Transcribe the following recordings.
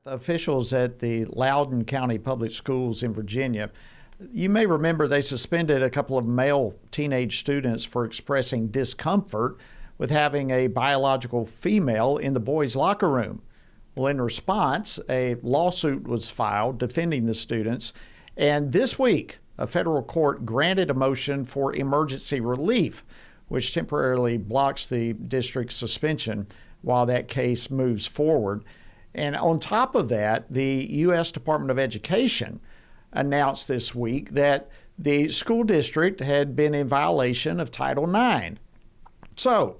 Officials at the Loudoun County Public Schools in Virginia, you may remember they suspended a couple of male teenage students for expressing discomfort with having a biological female in the boys' locker room. Well, in response, a lawsuit was filed defending the students, and this week, a federal court granted a motion for emergency relief, which temporarily blocks the district's suspension while that case moves forward. And on top of that, the U.S. Department of Education announced this week that the school district had been in violation of Title IX. So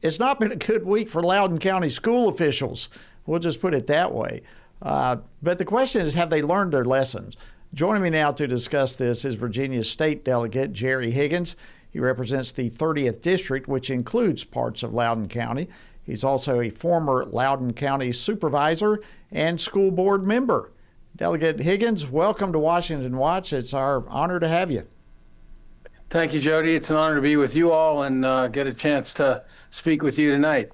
it's not been a good week for Loudoun County school officials. We'll just put it that way. But the question is, have they learned their lessons? Joining me now to discuss this is Virginia's state delegate, Geary Higgins. He represents the 30th District, which includes parts of Loudoun County. He's also a former Loudoun County supervisor and school board member. Delegate Higgins, welcome to Washington Watch. It's our honor to have you. Thank you, Jody. It's an honor to be with you all and get a chance to speak with you tonight.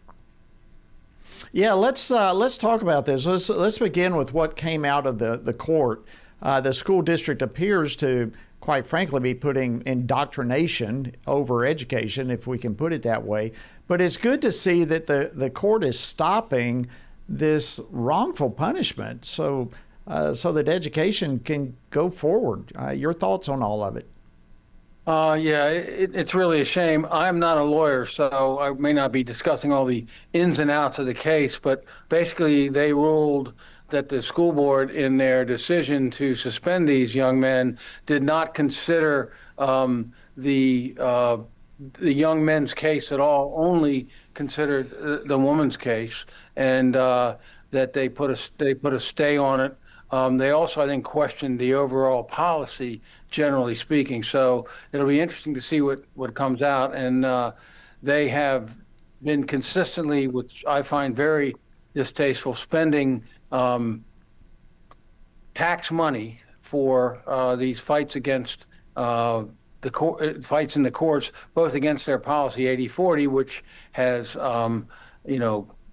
Yeah, let's talk about this. Let's begin with what came out of the court. The school district appears to, quite frankly, be putting indoctrination over education, if we can put it that way. But it's good to see that the court is stopping this wrongful punishment so that education can go forward. Your thoughts on all of it? Yeah, it's really a shame. I'm not a lawyer, so I may not be discussing all the ins and outs of the case, but basically they ruled that the school board, in their decision to suspend these young men, did not consider the young men's case at all, only considered the woman's case, and that they put a stay on it. They also, I think, questioned the overall policy, generally speaking. So it'll be interesting to see what comes out. And they have been consistently, which I find very distasteful, spending tax money for these fights against fights in the courts, both against their policy 8040, which has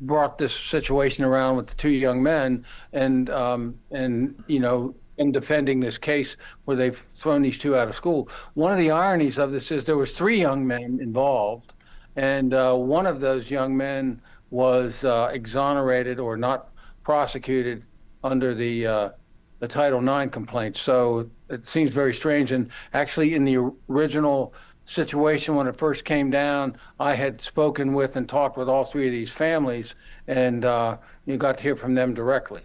brought this situation around with the two young men, and in defending this case where they've thrown these two out of school. One of the ironies of this is there was 3 young men involved, and one of those young men was exonerated or not prosecuted under the Title IX complaint. So it seems very strange. And actually, in the original situation when it first came down, I had spoken with and talked with all 3 of these families, and you got to hear from them directly.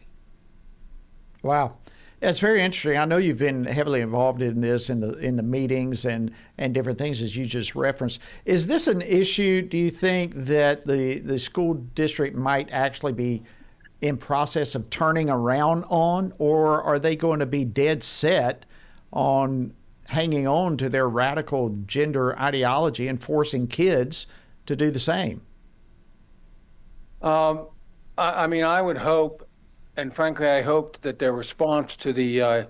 Wow. It's very interesting. I know you've been heavily involved in this in the meetings and different things, as you just referenced. Is this an issue, do you think, that the school district might actually be in process of turning around on, or are they going to be dead set on hanging on to their radical gender ideology and forcing kids to do the same? I mean, I would hope, and frankly, I hoped that their response to the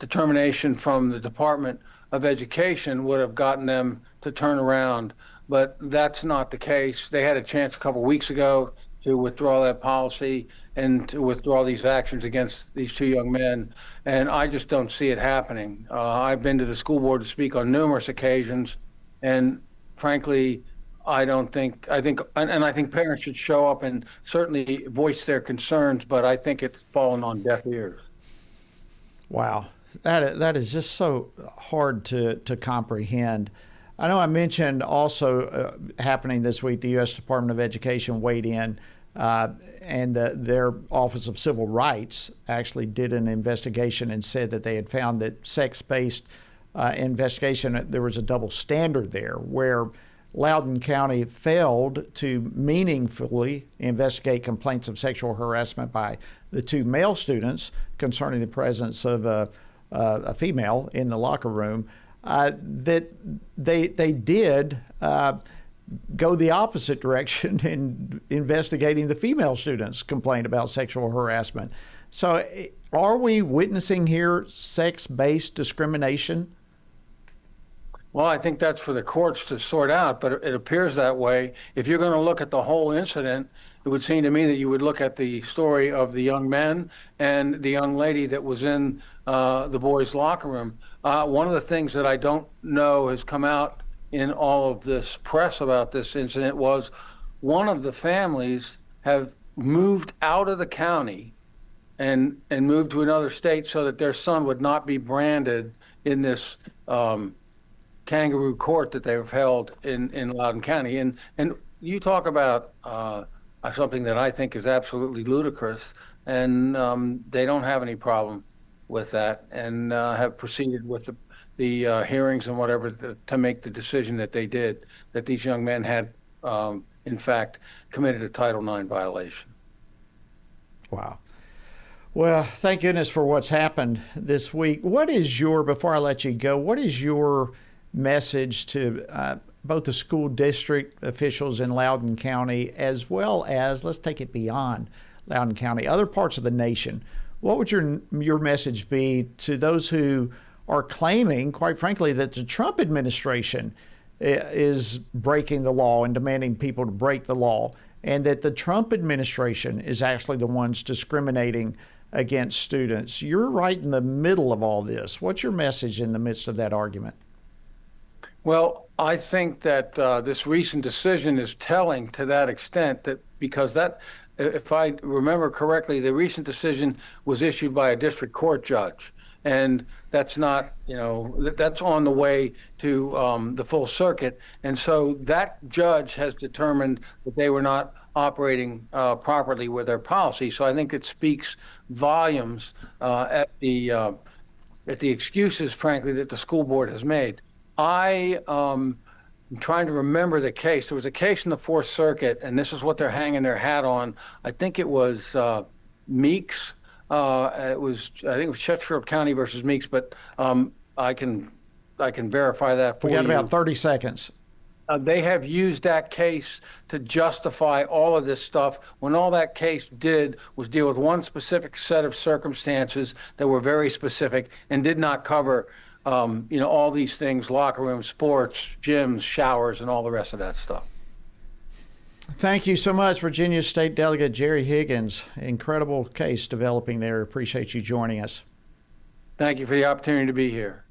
determination from the Department of Education would have gotten them to turn around, but that's not the case. They had a chance a couple weeks ago to withdraw that policy and to withdraw these actions against these 2 young men, and I just don't see it happening. I've been to the school board to speak on numerous occasions, and frankly, I think parents should show up and certainly voice their concerns, but I think it's fallen on deaf ears. Wow, that is just so hard to comprehend. I know I mentioned also happening this week, the U.S. Department of Education weighed in, and their Office of Civil Rights actually did an investigation and said that they had found that sex-based investigation, there was a double standard there, where Loudoun County failed to meaningfully investigate complaints of sexual harassment by the 2 male students concerning the presence of a female in the locker room. That they did go the opposite direction in investigating the female students' complaint about sexual harassment. So are we witnessing here sex-based discrimination? Well, I think that's for the courts to sort out, but it appears that way. If you're going to look at the whole incident, it would seem to me that you would look at the story of the young men and the young lady that was in the boys' locker room. One of the things that I don't know has come out in all of this press about this incident was one of the families have moved out of the county and moved to another state so that their son would not be branded in this kangaroo court that they've held in Loudoun County. And you talk about something that I think is absolutely ludicrous, and they don't have any problem with that, and have proceeded with the hearings and whatever to make the decision that they did, that these young men had, in fact, committed a Title IX violation. Wow. Well, thank goodness for what's happened this week. Before I let you go, what is your message to both the school district officials in Loudoun County, as well as, let's take it beyond Loudoun County, other parts of the nation? What would your message be to those who are claiming, quite frankly, that the Trump administration is breaking the law and demanding people to break the law, and that the Trump administration is actually the ones discriminating against students? You're right in the middle of all this. What's your message in the midst of that argument? Well, I think that this recent decision is telling to that extent, that because that, if I remember correctly, the recent decision was issued by a district court judge. And that's not, that's on the way to the full circuit. And so that judge has determined that they were not operating properly with their policy. So I think it speaks volumes at the excuses, frankly, that the school board has made. I'm trying to remember the case. There was a case in the Fourth Circuit, and this is what they're hanging their hat on. I think it was Meeks. I think it was Chesterfield County versus Meeks, but I can verify that for you. We got about 30 seconds. They have used that case to justify all of this stuff, when all that case did was deal with one specific set of circumstances that were very specific and did not cover all these things: locker rooms, sports, gyms, showers, and all the rest of that stuff. Thank you so much, Virginia State Delegate Geary Higgins. Incredible case developing there. Appreciate you joining us. Thank you for the opportunity to be here.